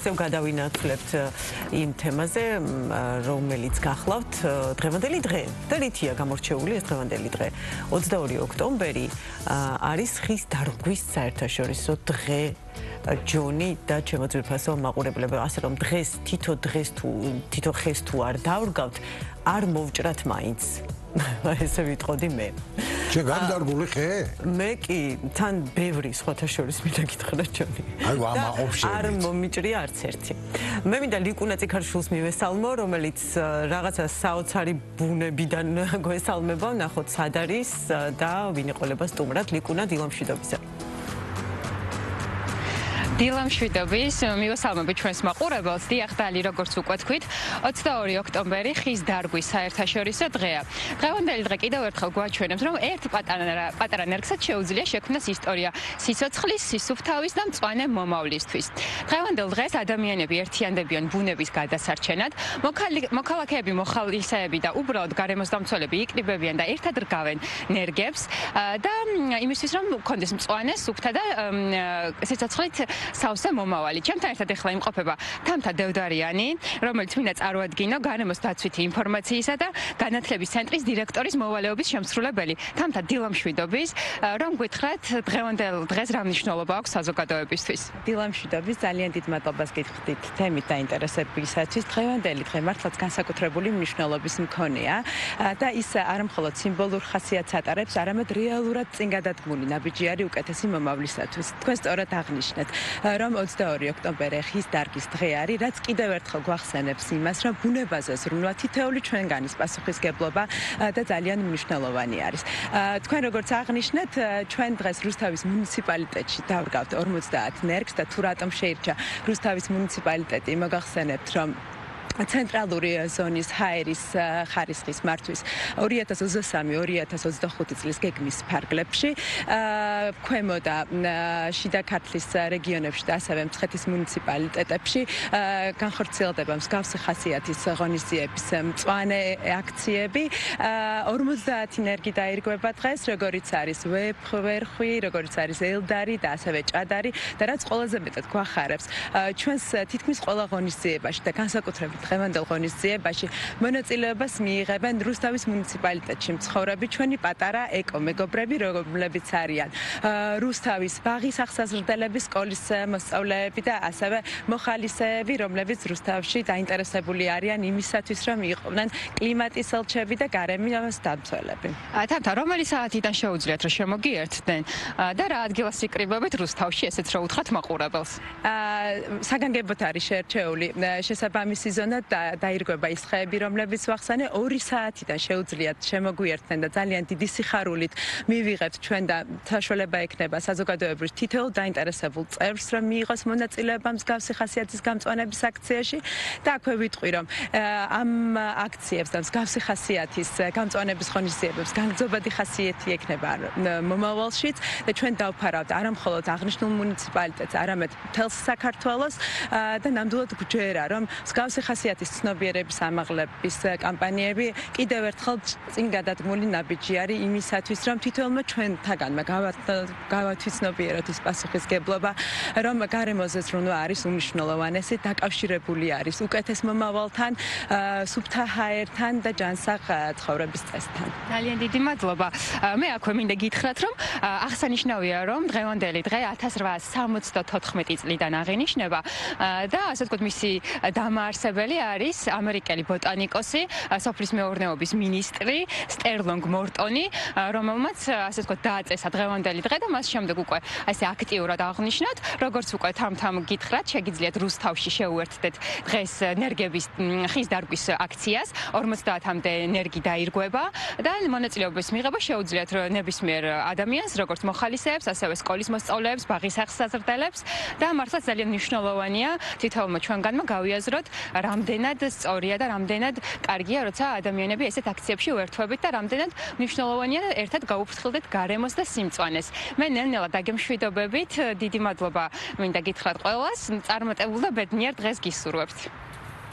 მიღწევ გადავინაცვლებთ იმ თემაზე, რომელიც გახლავთ დღევანდელი დღე. და რითია გამორჩეული ეს დღევანდელი დღე? 22 ოქტომბერი არის ხის დარგვის საერთაშორისო დღე. ჯონი და ჩემო ძვირფასო მაყურებლებო, ასე რომ დღეს თითო ხეს თუ არ დავრგავთ, არ მოვჭრათ მაინც. ესე ვიტყოდი მე. შენ გამდარგული ხე? მე კი თან ბევრი სხვათა შორის მინდა გითხრა ჯონი. აი ვამაყობ შენ. არ მომიჭრია არც ერთი. მე მინდა ლიკუნა წიქარშვილს მივესალმო, რომელიც რაღაცა საოცარი ბუნებიდან გვესალმება, ნახოთ სად არის და ვინ იყოლება სტუმრად. ლიკუნა, დილამშვიდობისა. დილამშვიდობის, მივესალმებით ჩვენს მაყურებელს. დიახ, დალი, როგორც უკვე თქვით, 22 ოქტომბერი ხის დარგვის საერთაშორისო დღეა. დღევანდელი დღე კიდევ ერთხელ გვაჩვენებს, რომ ერთ პატარა ნერგსაც შეუძლია შექმნას ისტორია სიცოცხლის, სისუფთავის და მწვანე მომავლისთვის. დღევანდელ დღეს ადამიანები ერთიანდებიან ბუნების გადასარჩენად, მოქალაქეები, მოხალისეები და უბრალოდ გარემოსდამცველები იკრიბებიან და ერთად რგავენ ნერგებს და იმისთვის, რომ გქონდეს მწვანე, სუფთა და სიცოცხლით სავსე მომავალი. ჩემთან ერთად ახლა იმყოფება თამთა დევდარიანი, რომელიც მინდა წარუადგინო გარემოს დაცვითი ინფორმაციისა და განათლების ცენტრის დირექტორის მოვალეობის შემსრულებელი. თამთა, დილამშვიდობის, რომ გითხრათ დღევანდელ დღეს რა მნიშვნელობა აქვს საზოგადოებისთვის? დილამშვიდობის, ძალიან დიდ მადლობას გითხრით თემით დაინტერესებისათვის. დღევანდელი დღე მართლაც განსაკუთრებული მნიშვნელობის მქონეა და ის არ მხოლოდ სიმბოლურ ხასიათს ატარებს, არამედ რეალურად წინ გადადგმული ნაბიჯი არის უკეთესი მომავლისათვის. თქვენ სწორად აღნიშნეთ, რომ 22 ოქტომბერი ხის დარგვის დღე არის, რაც კიდევ ერთხელ გვახსენებს იმას, რომ ბუნებაზე ზრუნვა თითოეული ჩვენგანის პასუხისგებლობა და ძალიან მნიშვნელოვანი არის. თქვენ როგორც აღნიშნეთ, ჩვენ დღეს რუსთავის მუნიციპალიტეტში დავრგავთ 50 ნერგს და თუ რატომ შეირჩა რუსთავის მუნიციპალიტეტი, მოგახსენებთ, რომ ცენტრალური ზონის ჰაერის ხარისხის მართვის 2023-2025 წლის გეგმის ფარგლებში, ქვემო და შიდა ქართლის რეგიონებში და ასევე მცხეთის მუნიციპალიტეტებში განხორციელდება მსგავსი ხასიათის ღონისძიების მწვანე აქციები. 50 ნერგი დაირღვება დღეს, როგორიც არის ვერხვი, როგორიც არის ელდარი და ასევე ჭადარი და რაც ყველაზე მეტად გვახარებს ჩვენს თითქმის ყველა ღონისძიებაში და განსაკუთრებით დღევანდელ ღონისძიებაში მონაწილეობას მიიღებენ რუსთავის მუნიციპალიტეტში მცხოვრები ჩვენი პატარა ეკომეგობრები, რომლებიც არიან რუსთავის ბაღის აღსაზრდელების სკოლის მოსწავლეები და ასევე მოხალისეები, რომლებიც რუსთავში დაინტერესებული არიან იმისათვის, რომ იყვნენ კლიმატის ელჩები და გარემოს დამცველები. თამთა, რომელი საათიდან შეუძლიათ რომ შემოგიერთდნენ და რა ადგილას იკრიბებთ რუსთავში, ესეც რა უთხრათ მაყურებელს? საგანგებოდ არის შერჩეული შესაბამისი ზონა დაირღვება ის ხეები, რომლებიც ვახსენე 2 საათიდან შეუძლიათ შემოგვიერთდნენ და ძალიან დიდი სიხარულით მივიღებთ ჩვენ და საშუალება ექნება საზოგადოებრივ თითოეულ დაინტერესებულ წევრს, რომ მიიღოს მონაწილეობა მსგავსი ხასიათის გამწვანების აქციაში და აქვე ვიტყვი, რომ ამ აქციებს და მსგავსი ხასიათის გამწვანების ღონისძიებებს განგრძობადი ხასიათი ექნება მომავალშიც და ჩვენ დავფარავთ არა მხოლოდ აღნიშნულ მუნიციპალიტეტს, არამედ მთელს საქართველოს და ნამდვილად გვჯერა, რომ მსგავსი ხასიათის ცნობიერების ამაღლების კამპანიები კიდევ ერთხელ წინ გადადგმული ნაბიჯი არის იმისათვის, რომ თითოეულმა ჩვენთაგანმა გავათვისნობიეროთ ის პასუხისგებლობა, რომ გარემოზე ზრუნვა არის უმნიშვნელოვანესი, დაკავშირებული არის უკეთეს მომავალთან, სუფთა ჰაერთან და ჯანსაღ ცხოვრების წესთან. ძალიან დიდი მადლობა. მე აქვე მინდა გითხრათ, რომ აღსანიშნავია, რომ დღევანდელი დღე 1874 წლიდან აღინიშნება და ასე ვთქვათ, მისი დამაარსებელი არის ამერიკელი ბოტანიკოსი, სოფლის მეურნეობის მინისტრი სტერლინგ მორტონი, რომელმაც ასე ვთქვათ დააწესა დღევანდელი დღე და მას შემდეგ უკვე ასე აქტიურად აღნიშნოთ, როგორც უკვე თამთამ გითხრათ, შეგიძლიათ რუსთავში შეუერთდეთ დღეს ნერგების ხის დარგვის აქციას, 50-მდე ნერგი დაირღვება და მონაწილეობის მიღება შეუძლიათ ნებისმიერ ადამიანს, როგორც მოხალისეებს, ასევე სკოლის მოსწავლეებს, ბაღის აღსაზრდელებს და მართლაც ძალიან მნიშვნელოვანია თითოეულმა ჩვენგანმა გავიაზროთ, რამდენად სწორია და რამდენად კარგია, როცა ადამიანები ესეთ აქციებში უერთვებით და რამდენად მნიშვნელოვანია ერთად გაუფრთხილდეთ გარემოს და სიმწვანეს. მე ნელ-ნელა დაგემშვიდობებით, დიდი მადლობა მინდა გითხრათ ყველას, წარმატებულ და ბედნიერ დღეს გისურვებთ.